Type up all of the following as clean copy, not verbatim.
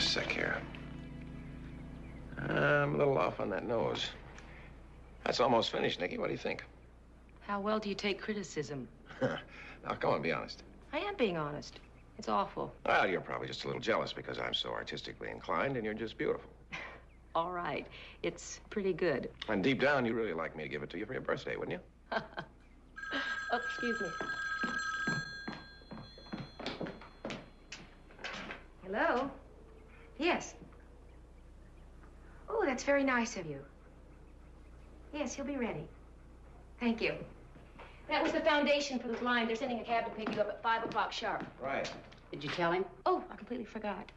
a sec here. I'm a little off on that nose. That's almost finished, Nicky. What do you think? How well do you take criticism? Now, come on, be honest. I am being honest. It's awful. Well, you're probably just a little jealous because I'm so artistically inclined and you're just beautiful. All right. It's pretty good. And deep down, you really like me to give it to you for your birthday, wouldn't you? Oh, excuse me. Hello? Yes. Oh, that's very nice of you. Yes, he'll be ready. Thank you. That was the foundation for the blind. They're sending a cab to pick you up at 5 o'clock sharp. Right. Did you tell him? Oh, I completely forgot.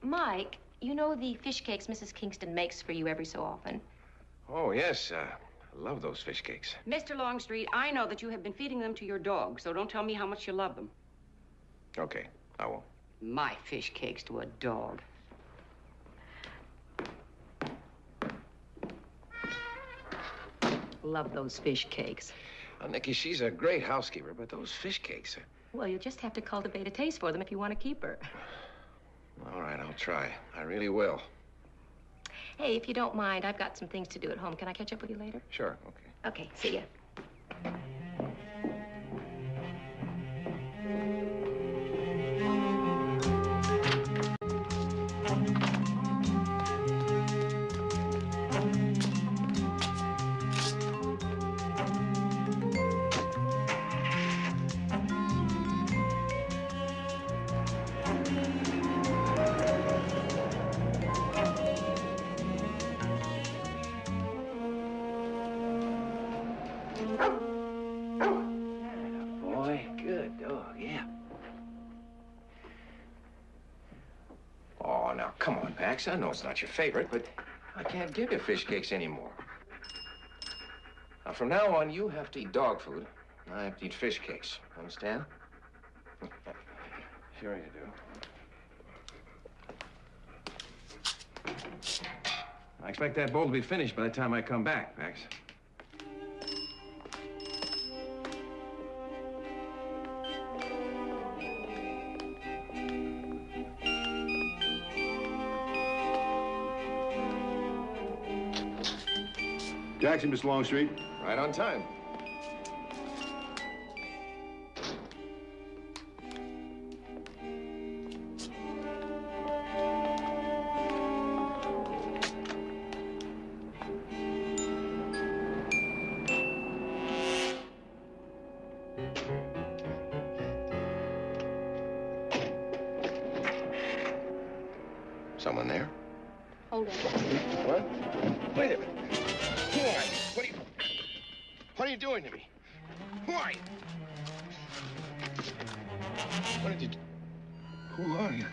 Mike, you know the fish cakes Mrs. Kingston makes for you every so often? Oh, yes. I love those fish cakes. Mr. Longstreet, I know that you have been feeding them to your dog, so don't tell me how much you love them. Okay, I won't. My fish cakes to a dog. Love those fish cakes. Well, Nicky, she's a great housekeeper, but those fish cakes are... Well, you'll just have to cultivate a taste for them if you want to keep her. All right, I'll try. I really will. Hey, if you don't mind, I've got some things to do at home. Can I catch up with you later? Sure, okay. Okay, see ya. Boy, good dog, yeah. Oh, now, come on, Pax. I know it's not your favorite, but I can't give you fish cakes anymore. Now, from now on, you have to eat dog food, and I have to eat fish cakes. Understand? Sure you do. I expect that bowl to be finished by the time I come back, Pax. Jackson, Miss Longstreet. Right on time. Someone there? Hold on. What? Wait a minute. Who are you? What are you doing to me? Who are you? What did you do? Who are you?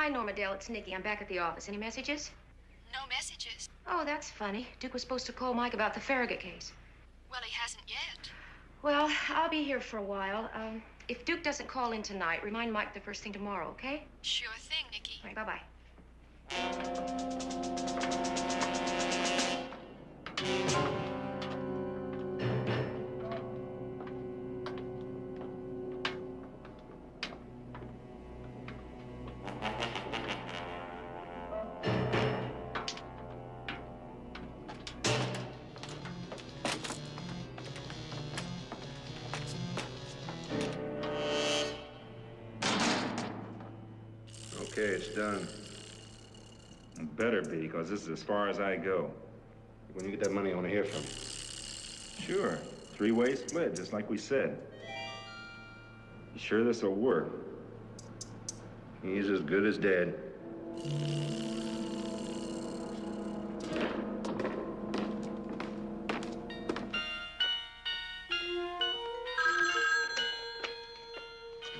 Hi, Norma Dale. It's Nikki. I'm back at the office. Any messages? No messages. Oh, that's funny. Duke was supposed to call Mike about the Farragut case. Well, he hasn't yet. Well, I'll be here for a while. If Duke doesn't call in tonight, remind Mike the first thing tomorrow, okay? Sure thing, Nikki. All right, bye-bye. Okay, it's done. It better be, because this is as far as I go. When you get that money, I want to hear from you. Sure. Three-way split, just like we said. You sure this will work? He's as good as dead.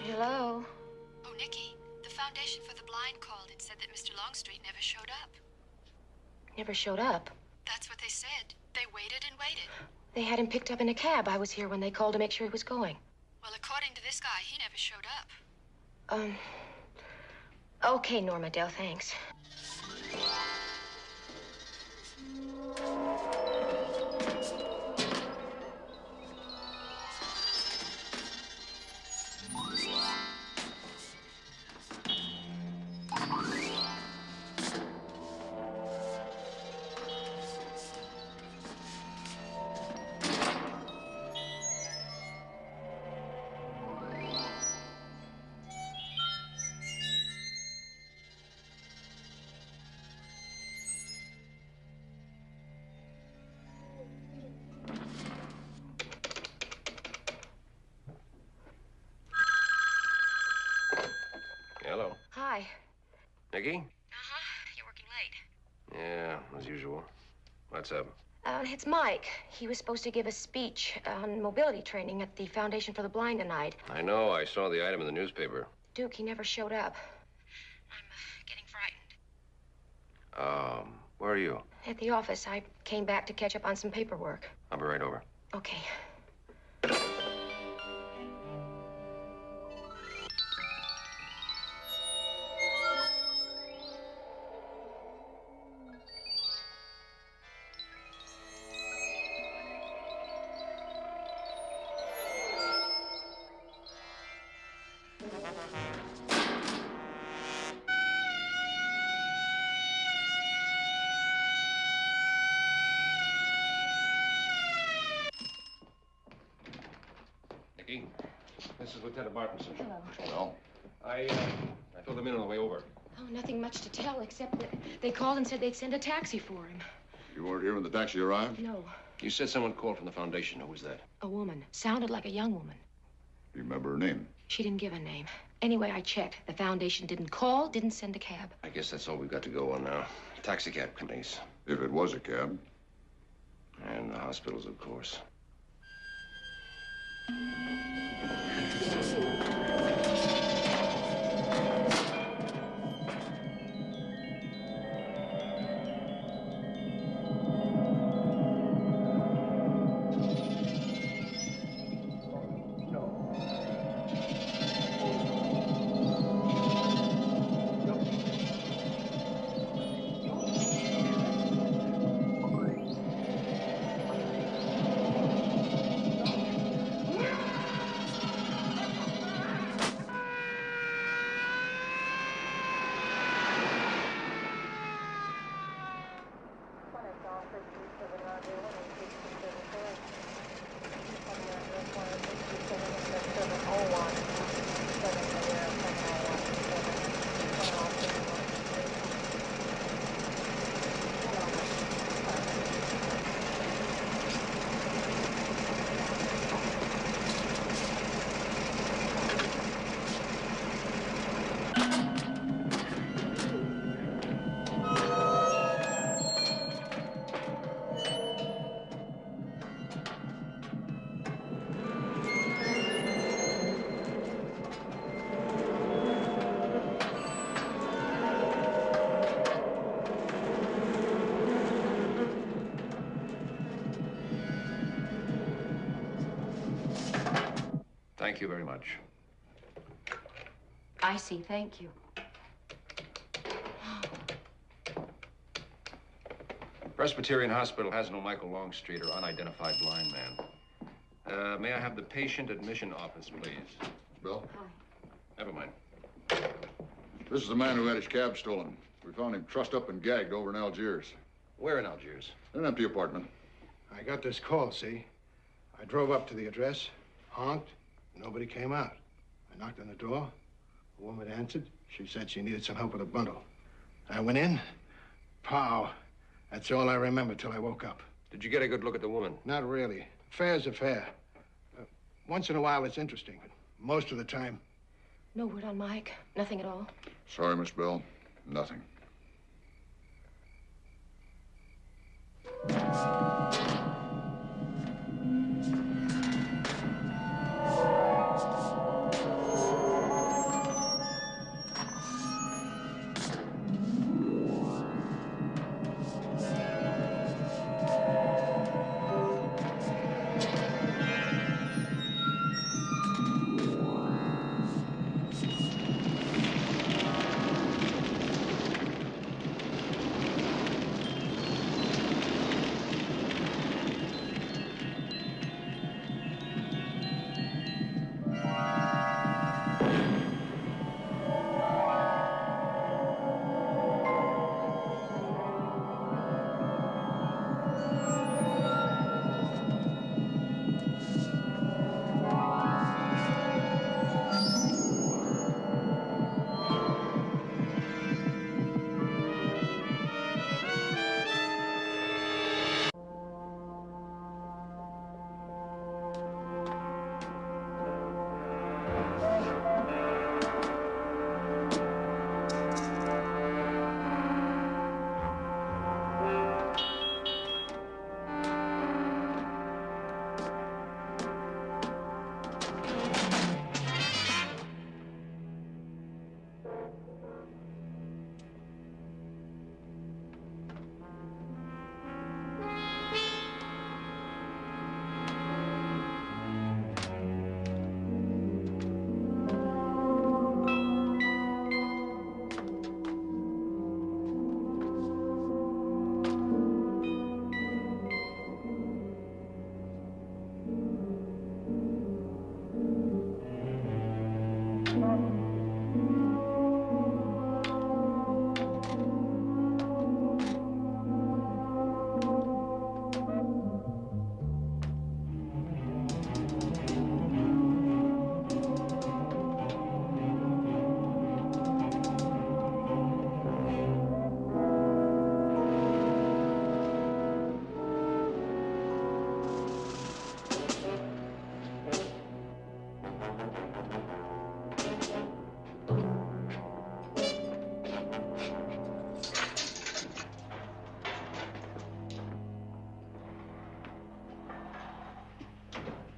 Hello? Oh, Nikki, the Foundation for the Blind called and said that Mr. Longstreet never showed up. Never showed up. That's what they said. They waited and waited. They had him picked up in a cab. I was here when they called to make sure he was going. Well, according to this guy, he never showed up. Okay, Norma Dale, thanks. Hello. Hi. Nikki? Uh-huh. You're working late. Yeah, as usual. What's up? It's Mike. He was supposed to give a speech on mobility training at the Foundation for the Blind tonight. I know. I saw the item in the newspaper. Duke, he never showed up. I'm getting frightened. Where are you? At the office. I came back to catch up on some paperwork. I'll be right over. Okay. Nikki, this is Lieutenant Martinson. Hello. Well, I filled him in on the way over. Oh, nothing much to tell, except that they called and said they'd send a taxi for him. You weren't here when the taxi arrived? No. You said someone called from the Foundation. Who was that? A woman. Sounded like a young woman. Do you remember her name? She didn't give a name. Anyway, I checked. The Foundation didn't call, didn't send a cab. I guess that's all we've got to go on now. Taxi cab companies. If it was a cab. And the hospitals, of course. Thank you very much. I see. Thank you. Presbyterian Hospital has no Michael Longstreet or unidentified blind man. May I have the patient admission office, please? Bill? Hi. Never mind. This is the man who had his cab stolen. We found him trussed up and gagged over in Algiers. Where in Algiers? An empty apartment. I got this call, see? I drove up to the address, honked, nobody came out. I knocked on the door. A woman answered. She said she needed some help with a bundle. I went in. Pow. That's all I remember till I woke up. Did you get a good look at the woman? Not really. Fair's a fair. Once in a while, it's interesting, but most of the time... No word on Mike? Nothing at all? Sorry, Miss Bell. Nothing.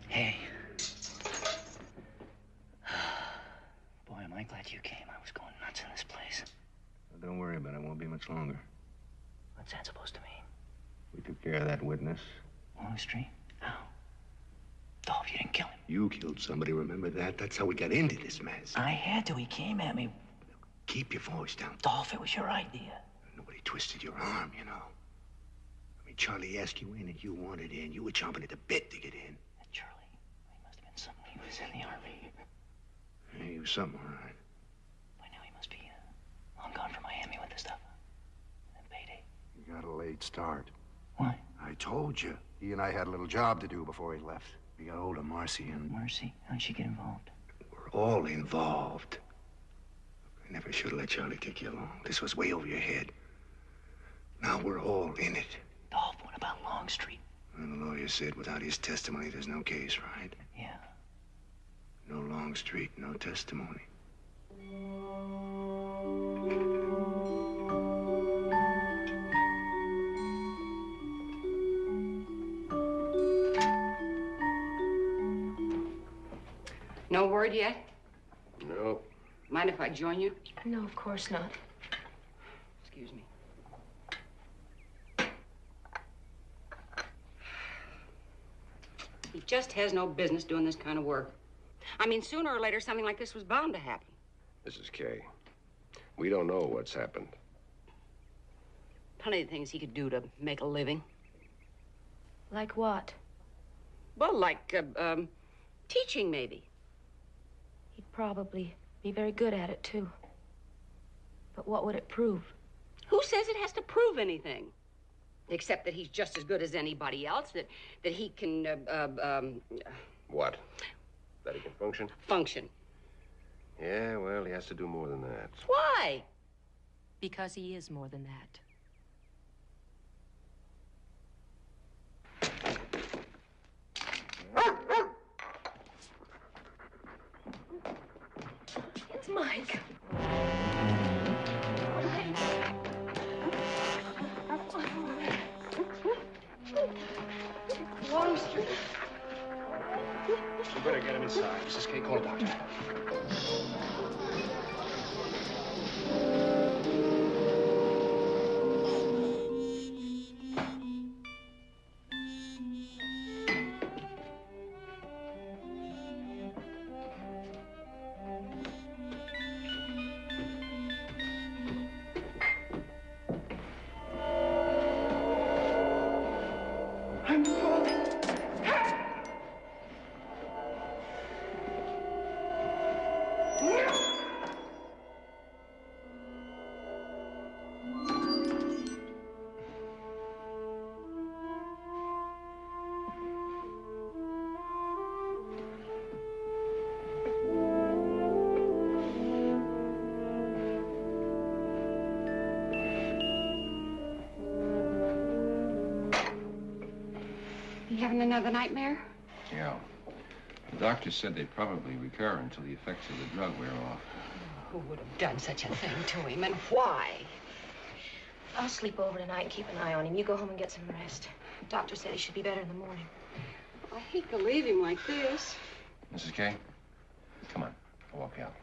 Hey. Boy, am I glad you came. I was going nuts in this place. Well, don't worry about it. It won't be much longer. What's that supposed to mean? We took care of that witness. Longstreet? How? Dolph, you didn't kill him. You killed somebody, remember that? That's how we got into this mess. I had to. He came at me. Keep your voice down. Dolph, it was your idea. Nobody twisted your arm, you know. I mean, Charlie asked you in and you wanted in. You were chomping at the bit to get in. Charlie, he must have been something. He was in the army. Yeah, he was something, all right. By now he must be long gone from Miami with the stuff. And then payday. You got a late start. Why? I told you. He and I had a little job to do before he left. We got hold of Marcy and... Mercy? How'd she get involved? We're all involved. I never should have let Charlie take you along. This was way over your head. Now we're all in it. Dolph, what about Longstreet? Well, the lawyer said without his testimony, there's no case, right? Yeah. No Longstreet, no testimony. No word yet? No. Mind if I join you? No, of course not. Excuse me. He just has no business doing this kind of work. I mean, sooner or later, something like this was bound to happen. Mrs. Kay, we don't know what's happened. Plenty of things he could do to make a living. Like what? Well, like, teaching, maybe. He'd probably be very good at it, too. But what would it prove? Who says it has to prove anything? Except that he's just as good as anybody else, that he can, What? That he can function? function. Yeah, well, he has to do more than that. Why? Because he is more than that. It's Mike. Longstreet. You better get him inside. Mrs. Kay, call a doctor. I'm falling. You having another nightmare? Yeah. The doctor said they'd probably recur until the effects of the drug wear off. Who would have done such a thing to him, and why? I'll sleep over tonight and keep an eye on him. You go home and get some rest. Doctor said he should be better in the morning. I hate to leave him like this. Mrs. Kay, come on. I'll walk you out.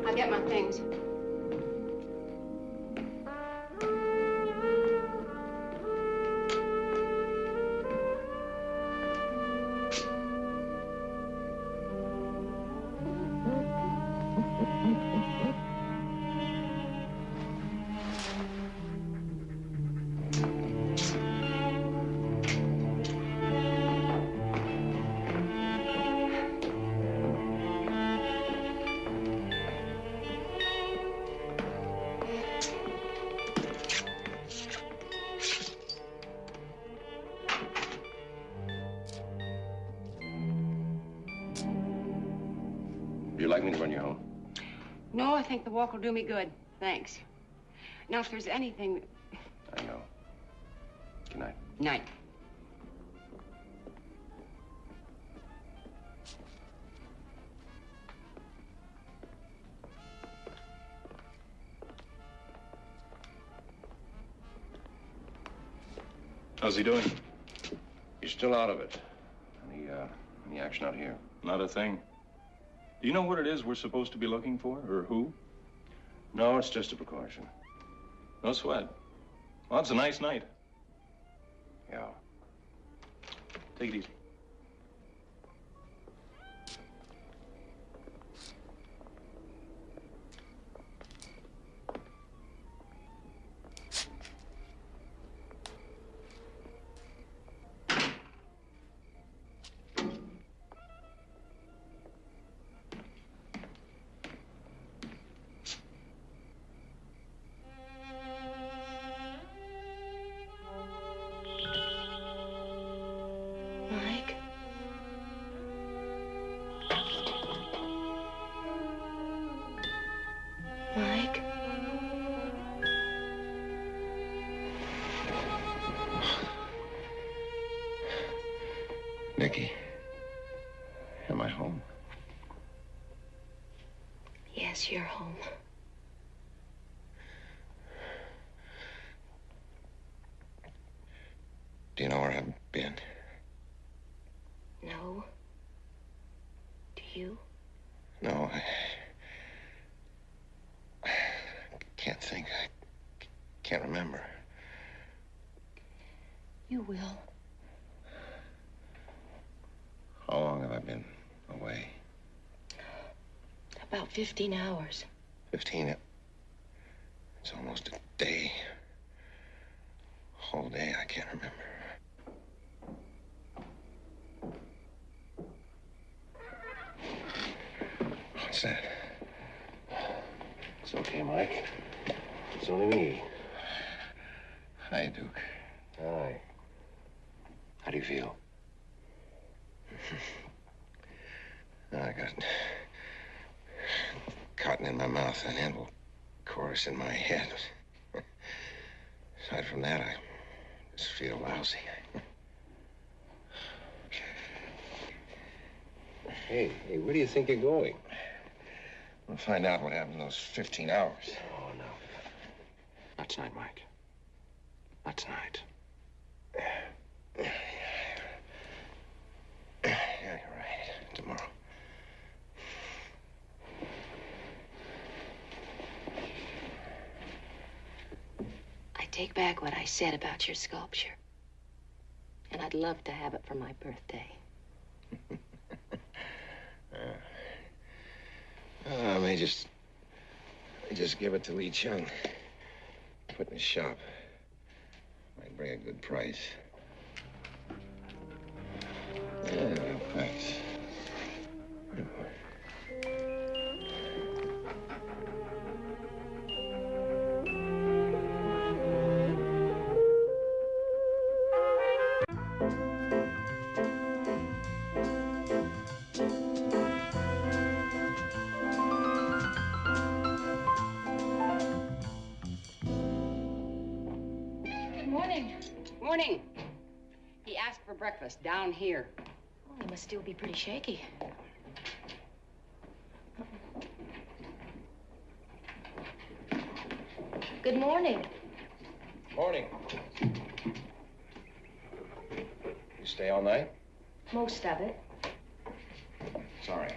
I'll get my things. Would you like me to run you home? No, I think the walk will do me good. Thanks. Now, if there's anything... I know. Good night. Night. How's he doing? You're still out of it. Any action out here? Not a thing. Do you know what it is we're supposed to be looking for, or who? No, it's just a precaution. No sweat. Well, it's a nice night. Yeah. Take it easy. Mike? Mike? Nikki, am I home? Yes, you're home. Do you know where I've been? No. Do you? No, I can't think. I can't remember. You will. How long have I been away? About 15 hours. 15? It's almost a day. Whole day, I can't remember. What's that? It's okay, Mike. It's only me. Hi, Duke. Hi. How do you feel? I got cotton in my mouth and Handel chorus in my head. Aside from that, I just feel lousy. Hey, where do you think you're going? We'll find out what happened in those 15 hours. Oh, no. Not tonight, Mike. Not tonight. Yeah, you're right. Tomorrow. I take back what I said about your sculpture. And I'd love to have it for my birthday. I may just give it to Lee Chung. Put in his shop. Might bring a good price. Yeah, thanks. Morning. He asked for breakfast down here. Oh, he must still be pretty shaky. Good morning. Morning. You stay all night? Most of it. Sorry.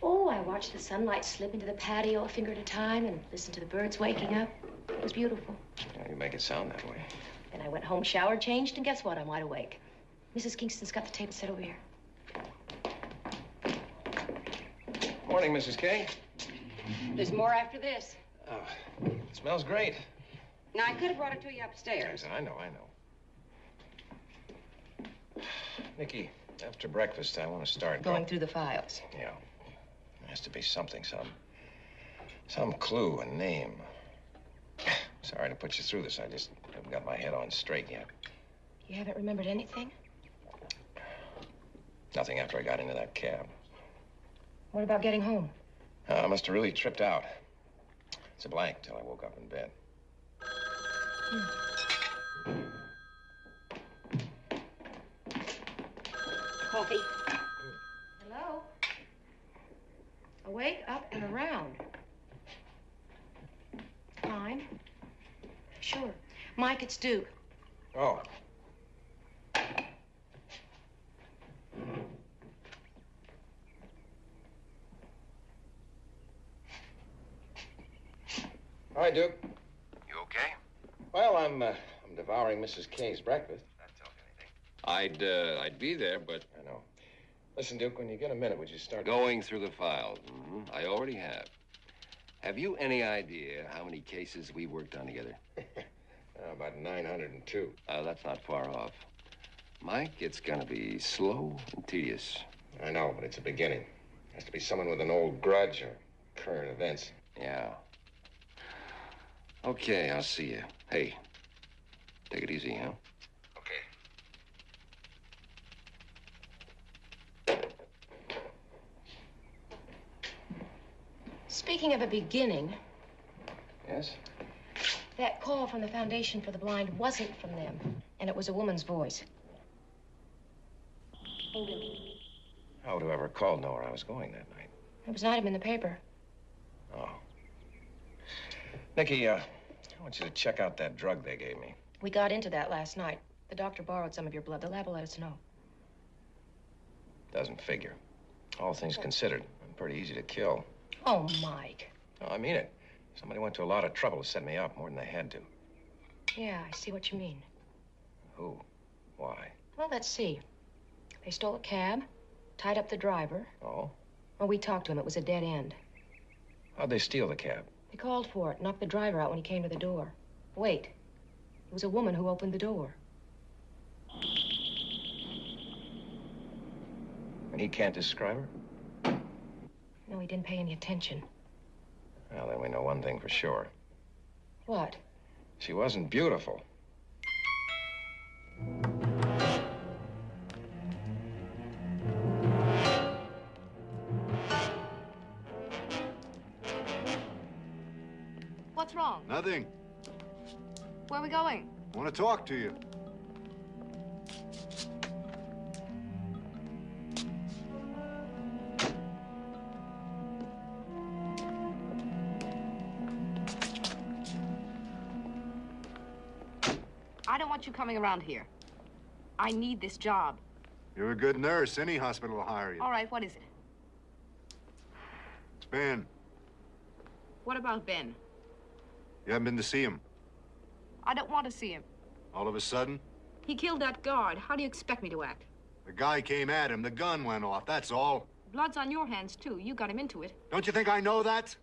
Oh, I watched the sunlight slip into the patio a finger at a time and listened to the birds waking up. It was beautiful. Yeah, you make it sound that way. Then I went home, showered, changed, and guess what? I'm wide awake. Mrs. Kingston's got the table set over here. Morning, Mrs. K. There's more after this. Oh, it smells great. Now, I could have brought it to you upstairs. Yes, I know. Nikki, after breakfast, I want to start Going through the files. Yeah. There has to be something, some clue, a name. Sorry to put you through this. I just haven't got my head on straight yet. You haven't remembered anything? Nothing after I got into that cab. What about getting home? I must have really tripped out. It's a blank till I woke up in bed. Coffee. Hello? Awake, up, and around. Fine. Sure. Mike, it's Duke. Oh. Hi, Duke. You okay? Well, I'm devouring Mrs. K's breakfast. That tells you anything. I'd be there, but... I know. Listen, Duke, when you get a minute, would you start... Going through the files. Mm-hmm. I already have. Have you any idea how many cases we worked on together? About 902. That's not far off. Mike, it's gonna be slow and tedious. I know, but it's a beginning. Has to be someone with an old grudge or current events. Yeah. Okay, I'll see you. Hey, take it easy, huh? Okay. Speaking of a beginning, Yes? that call from the Foundation for the Blind wasn't from them, and it was a woman's voice. How would whoever called know where I was going that night? It was an item in the paper. Oh. Nikki, I want you to check out that drug they gave me. We got into that last night. The The doctor borrowed some of your blood. The lab will let us know. Doesn't figure. All things considered, I'm pretty easy to kill. Oh, Mike. No, I mean it. Somebody went to a lot of trouble to set me up, more than they had to. Yeah, I see what you mean. Who? Why? Well, let's see. They stole a cab, tied up the driver. Oh? Well, we talked to him. It was a dead end. How'd they steal the cab? They called for it, knocked the driver out when he came to the door. Wait. It was a woman who opened the door. And he can't describe her? No, he didn't pay any attention. Well, then we know one thing for sure. What? She wasn't beautiful. What's wrong? Nothing. Where are we going? I want to talk to you. I don't want you coming around here. I need this job. You're a good nurse. Any hospital will hire you. All right, what is it? It's Ben. What about Ben? You haven't been to see him. I don't want to see him. All of a sudden, He killed that guard. How do you expect me to act? the guy came at him. The gun went off. That's all. Blood's on your hands, too. You got him into it. Don't you think I know that?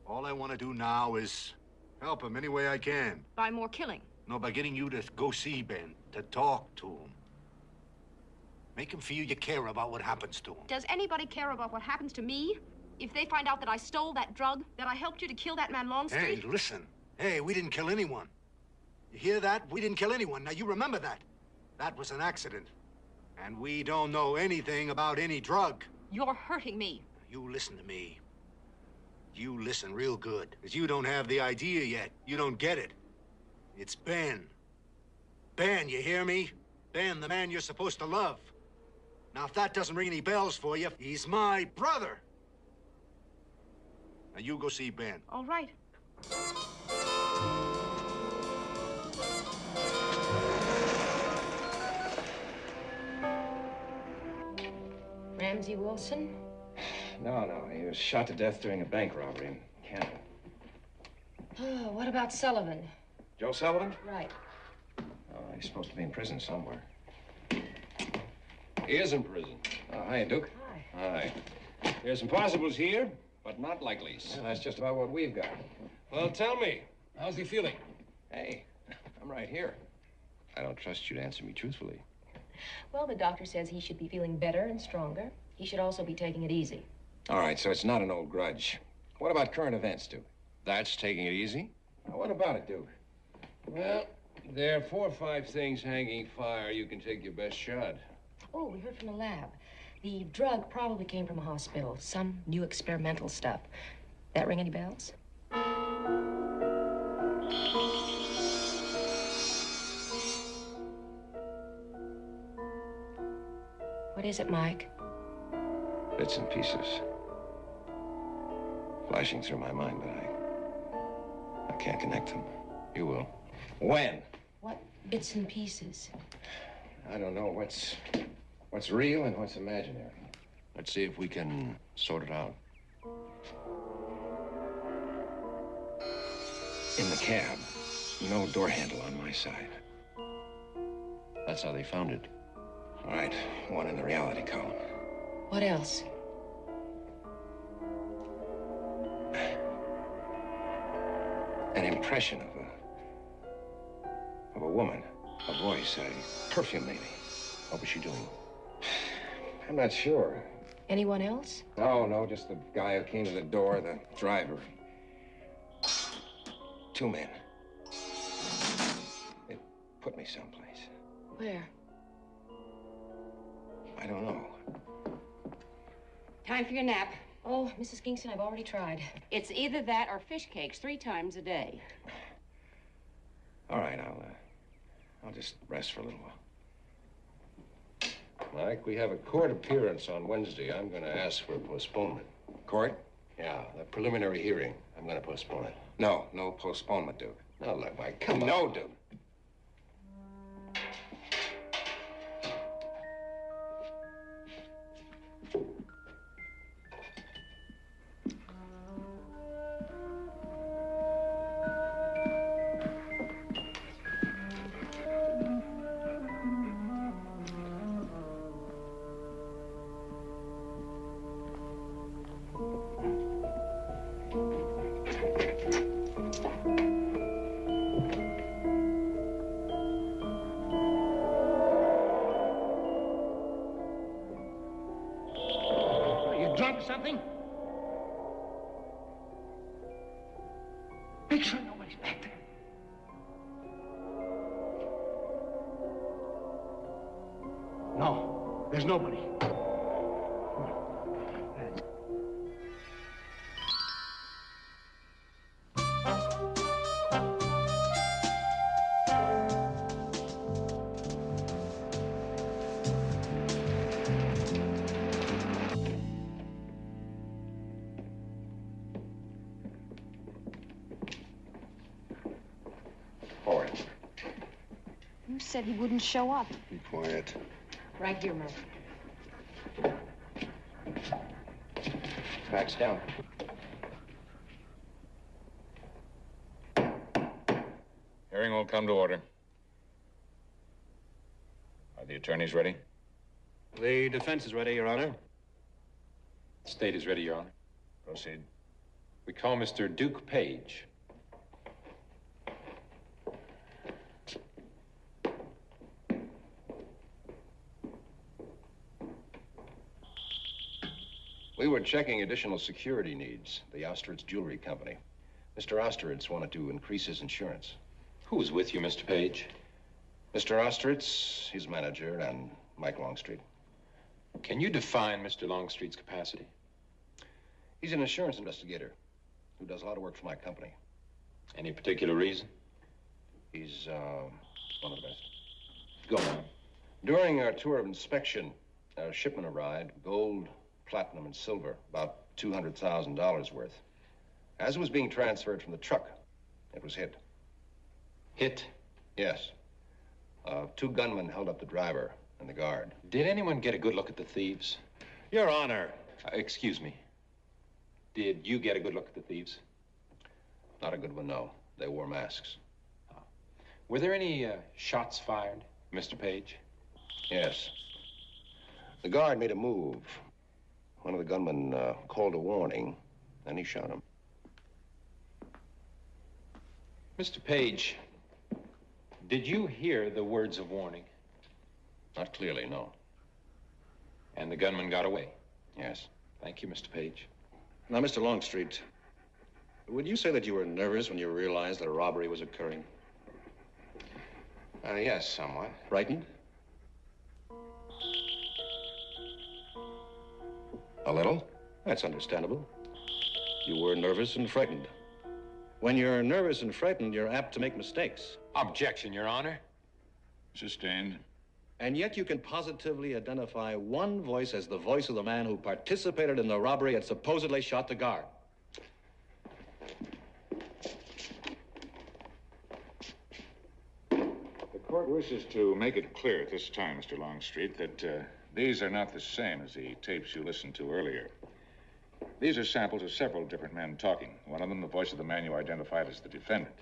All I want to do now is help him any way I can. By more killing. No, by getting you to go see Ben, to talk to him. Make him feel you care about what happens to him. Does anybody care about what happens to me? If they find out that I stole that drug, that I helped you to kill that man Longstreet? Hey, listen. Hey, we didn't kill anyone. You hear that? We didn't kill anyone. Now, you remember that. That was an accident. And we don't know anything about any drug. You're hurting me. You listen to me. You listen real good. Because you don't have the idea yet. You don't get it. It's Ben. Ben, you hear me? Ben, the man you're supposed to love. Now, if that doesn't ring any bells for you, he's my brother. Now, you go see Ben. All right. Ramsey Wilson? No, he was shot to death during a bank robbery in Canada. Oh, what about Sullivan? Joe Sullivan? Right. Oh, he's supposed to be in prison somewhere. He is in prison. Oh, hi, Duke. Hi. There's impossibles here, but not likelies. Well, that's just about what we've got. Well, tell me, how's he feeling? Hey, I'm right here. I don't trust you to answer me truthfully. Well, the doctor says he should be feeling better and stronger. He should also be taking it easy. All right, so it's not an old grudge. What about current events, Duke? That's taking it easy? Now, what about it, Duke? Well, there are 4 or 5 things hanging fire. You can take your best shot. Oh, we heard from the lab. The drug probably came from a hospital. Some new experimental stuff. That ring any bells? What is it, Mike? Bits and pieces. Flashing through my mind, but I can't connect them. You will. When? What bits and pieces? I don't know what's real and what's imaginary. Let's see if we can sort it out. In the cab, no door handle on my side. That's how they found it. All right, one in the reality column. What else? An impression of a woman, a voice, a perfume maybe. What was she doing? I'm not sure. Anyone else? No, just the guy who came to the door, the driver. 2 men. It put me someplace. Where? I don't know. Time for your nap. Oh, Mrs. Kingston, I've already tried. It's either that or fish cakes 3 times a day. All right, I'll just rest for a little while. Mike, we have a court appearance on Wednesday. I'm going to ask for a postponement. Court? Yeah, the preliminary hearing. I'm going to postpone it. No postponement, Duke. Now, look, Mike, come on. No, Duke. Drunk or something? Make sure nobody's back there. No, there's nobody. You said he wouldn't show up. Be quiet. Right here, Murphy. Backs down. Hearing will come to order. Are the attorneys ready? The defense is ready, Your Honor. The state is ready, Your Honor. Proceed. We call Mr. Duke Page. We were checking additional security needs, the Osteritz Jewelry Company. Mr. Osteritz wanted to increase his insurance. Who was with you, Mr. Page? Mr. Osteritz, his manager, and Mike Longstreet. Can you define Mr. Longstreet's capacity? He's an insurance investigator who does a lot of work for my company. Any particular reason? He's, one of the best. Go on. During our tour of inspection, our shipment arrived, gold, platinum, and silver, about $200,000 worth. As it was being transferred from the truck, it was hit. Hit? Yes. Two gunmen held up the driver and the guard. Did anyone get a good look at the thieves? Your Honor. Excuse me. Did you get a good look at the thieves? Not a good one, no. They wore masks. Were there any shots fired, Mr. Page? Yes. The guard made a move. One of the gunmen called a warning, and he shot him. Mr. Page, did you hear the words of warning? Not clearly, no. And the gunman got away? Yes. Thank you, Mr. Page. Now, Mr. Longstreet, would you say that you were nervous when you realized that a robbery was occurring? Yes, somewhat. Frightened? A little? That's understandable. You were nervous and frightened. When you're nervous and frightened, you're apt to make mistakes. Objection, Your Honor. Sustained. And yet you can positively identify one voice as the voice of the man who participated in the robbery and supposedly shot the guard. The court wishes to make it clear at this time, Mr. Longstreet, that these are not the same as the tapes you listened to earlier. These are samples of several different men talking. One of them, the voice of the man you identified as the defendant.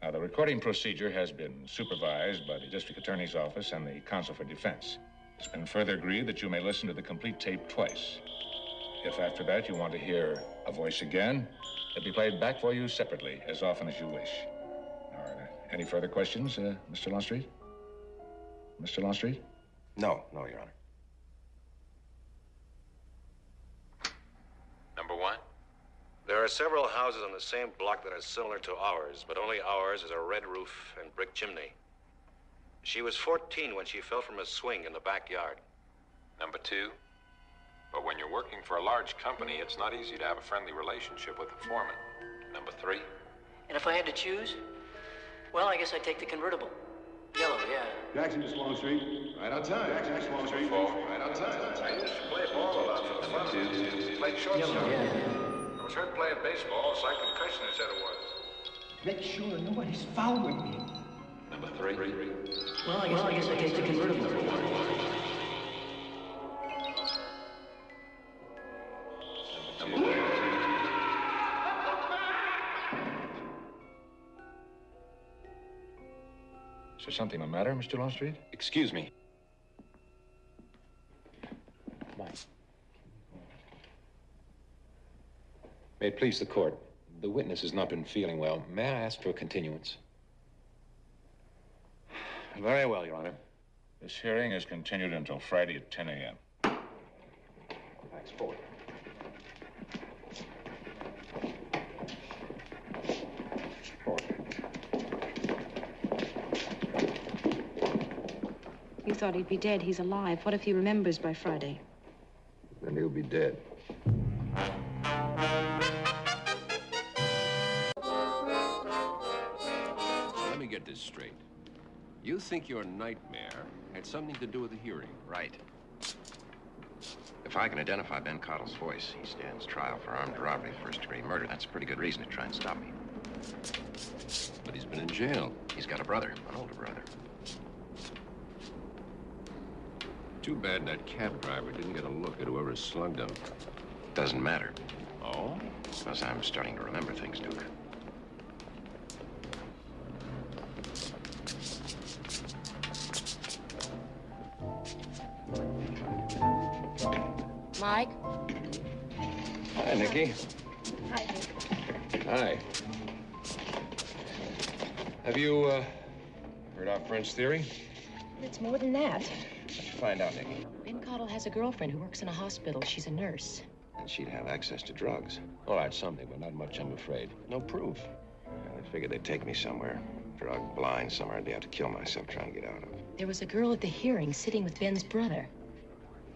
Now, the recording procedure has been supervised by the district attorney's office and the counsel for defense. It's been further agreed that you may listen to the complete tape twice. If after that you want to hear a voice again, it'll be played back for you separately as often as you wish. Are there any further questions, Mr. Longstreet? Mr. Longstreet? No, Your Honor. Number one? There are several houses on the same block that are similar to ours, but only ours is a red roof and brick chimney. She was 14 when she fell from a swing in the backyard. Number two? But when you're working for a large company, it's not easy to have a friendly relationship with the foreman. Number three? And if I had to choose, well, I guess I'd take the convertible. Yellow, yeah. Jackson to Longstreet. Right on time. Jackson to Longstreet. Right on time. I used to play ball a lot for the fun. Played shortstop. I was hurt playing baseball. It's like concussion, they said it was. Make sure nobody's following me. Number three? Well, I guess I'd take the convertible. Number one. Is there something the matter, Mr. Longstreet? Excuse me. Come on. May it please the court. The witness has not been feeling well. May I ask for a continuance? Very well, Your Honor. This hearing is continued until Friday at 10 a.m. Thanks, forward. You thought he'd be dead. He's alive. What if he remembers by Friday? Then he'll be dead. Let me get this straight. You think your nightmare had something to do with the hearing? Right. If I can identify Ben Cottle's voice, he stands trial for armed robbery, first-degree murder. That's a pretty good reason to try and stop me. But he's been in jail. He's got a brother, an older brother. Too bad that cab driver didn't get a look at whoever slugged him. Doesn't matter. Oh? Because I'm starting to remember things, Duke. Mike? Hi, Nikki. Hi. Hi. Have you, heard our French theory? It's more than that. What'd you find out, Nikki? Ben Cottle has a girlfriend who works in a hospital. She's a nurse. And she'd have access to drugs. All right, something, but not much, I'm afraid. No proof. I figured they'd take me somewhere. Drug, blind, somewhere I'd be able to kill myself trying to get out of. There was a girl at the hearing sitting with Ben's brother.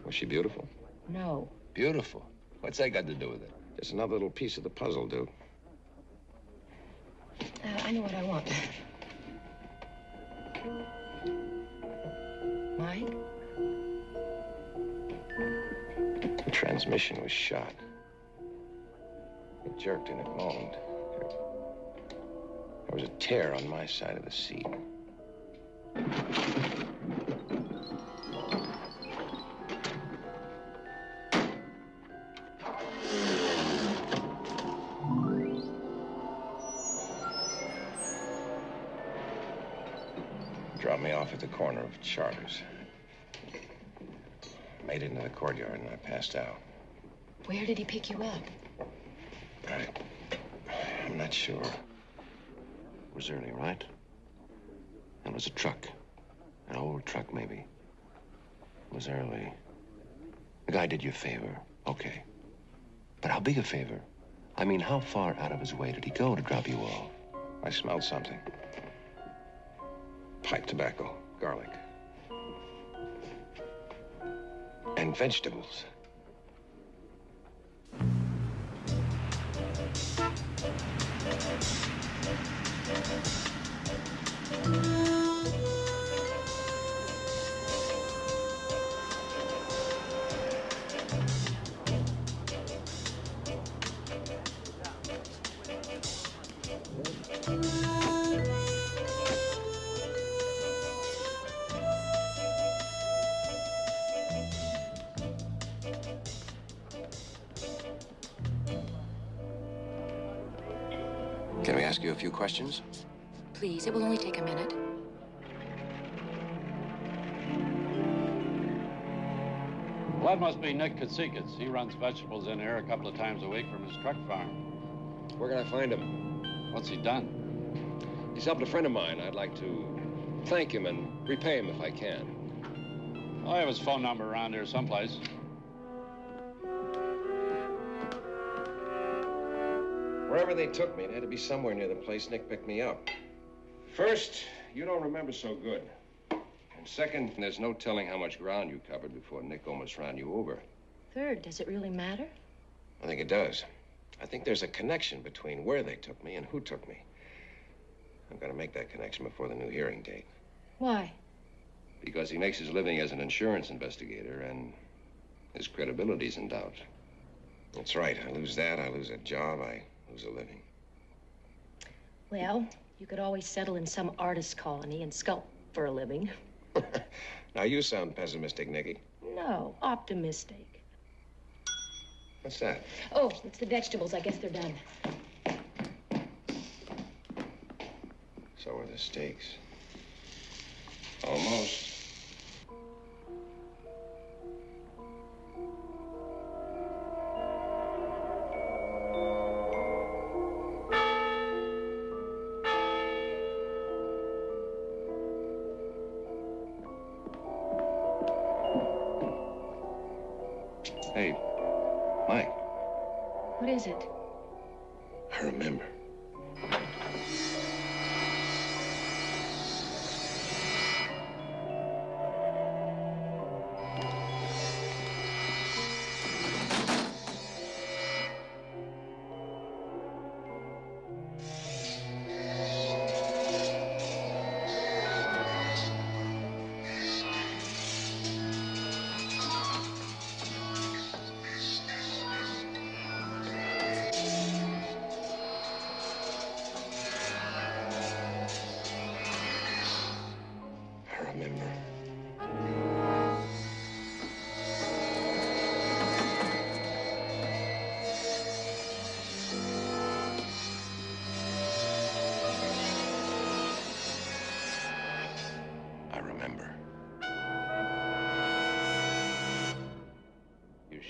Was she beautiful? No. Beautiful? What's that got to do with it? Just another little piece of the puzzle, Duke. I know what I want. Mike? The transmission was shot. It jerked and it moaned. There was a tear on my side of the seat. Dropped me off at the corner of Charters. Made it into the courtyard and I passed out. Where did he pick you up? I'm not sure. It was early, right? It was a truck. An old truck, maybe. It was early. The guy did you a favor, okay. But how big a favor? I mean, how far out of his way did he go to drop you off? I smelled something. Pipe tobacco, garlic. And vegetables. Can we ask you a few questions? Please, it will only take a minute. Well, that must be Nick Katsikis. He runs vegetables in here a couple of times a week from his truck farm. Where can I find him? What's he done? He's helped a friend of mine. I'd like to thank him and repay him if I can. I have his phone number around here someplace. Wherever they took me, it had to be somewhere near the place Nick picked me up. First, you don't remember so good. And second, there's no telling how much ground you covered before Nick almost ran you over. Third, does it really matter? I think it does. I think there's a connection between where they took me and who took me. I've got to make that connection before the new hearing date. Why? Because he makes his living as an insurance investigator, and his credibility's in doubt. That's right. I lose that, I lose a job, I lose a living. Well, you could always settle in some artist colony and sculpt for a living. Now, you sound pessimistic, Nikki. No, optimistic. What's that? Oh, it's the vegetables. I guess they're done. So are the steaks. Almost. What is it? I remember.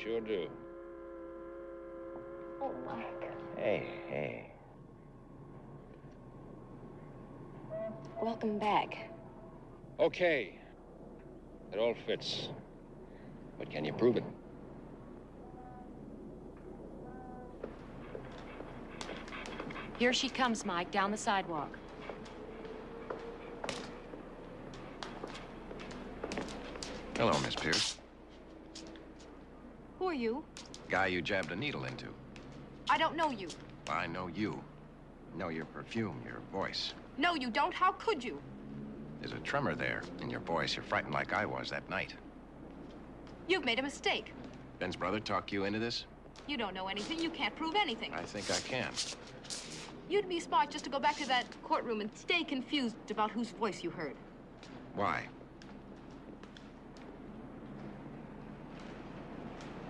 Sure do. Oh, Mark. Hey. Welcome back. Okay. It all fits. But can you prove it? Here she comes, Mike, down the sidewalk. Hello, Miss Pierce. Who are you? Guy you jabbed a needle into. I don't know you. I know you. Know your perfume, your voice. No, you don't. How could you? There's a tremor there in your voice. You're frightened like I was that night. You've made a mistake. Ben's brother talked you into this? You don't know anything. You can't prove anything. I think I can. You'd be smart just to go back to that courtroom and stay confused about whose voice you heard. Why?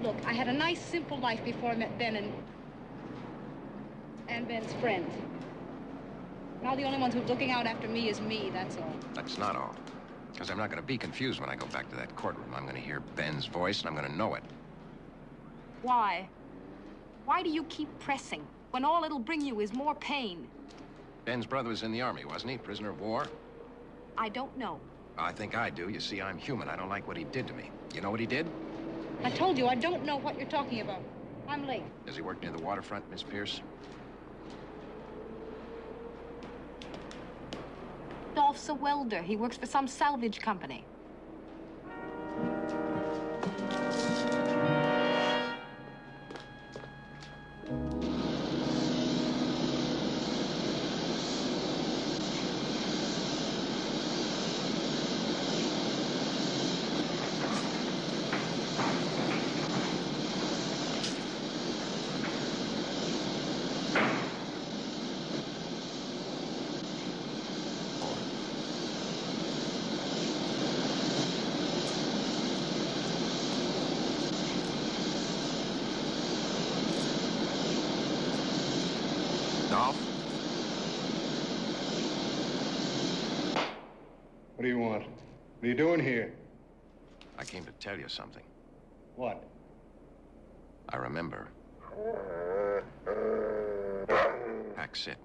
Look, I had a nice, simple life before I met Ben and Ben's friends. Now the only one who's looking out after me is me, that's all. That's not all. Because I'm not going to be confused when I go back to that courtroom. I'm going to hear Ben's voice, and I'm going to know it. Why? Why do you keep pressing when all it'll bring you is more pain? Ben's brother was in the Army, wasn't he? Prisoner of war? I don't know. I think I do. You see, I'm human. I don't like what he did to me. You know what he did? I told you, I don't know what you're talking about. I'm late. Does he work near the waterfront, Miss Pierce? Dolph's a welder. He works for some salvage company. What do you want? What are you doing here? I came to tell you something. What? I remember. Pack, sit.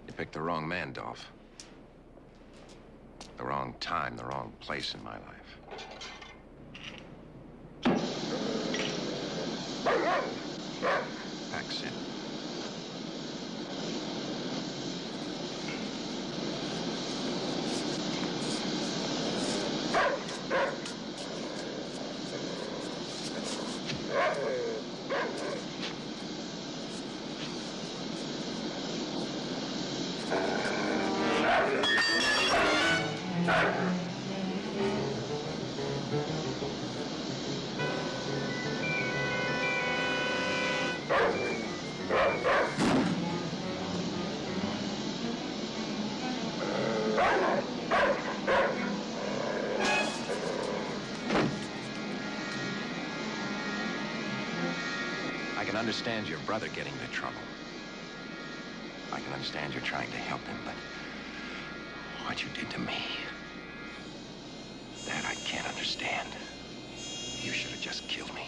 You picked the wrong man, Dolph. The wrong time, the wrong place in my life. Pack, sit. I can understand your brother getting into trouble. I can understand you're trying to help him, but what you did to me, that I can't understand. You should have just killed me.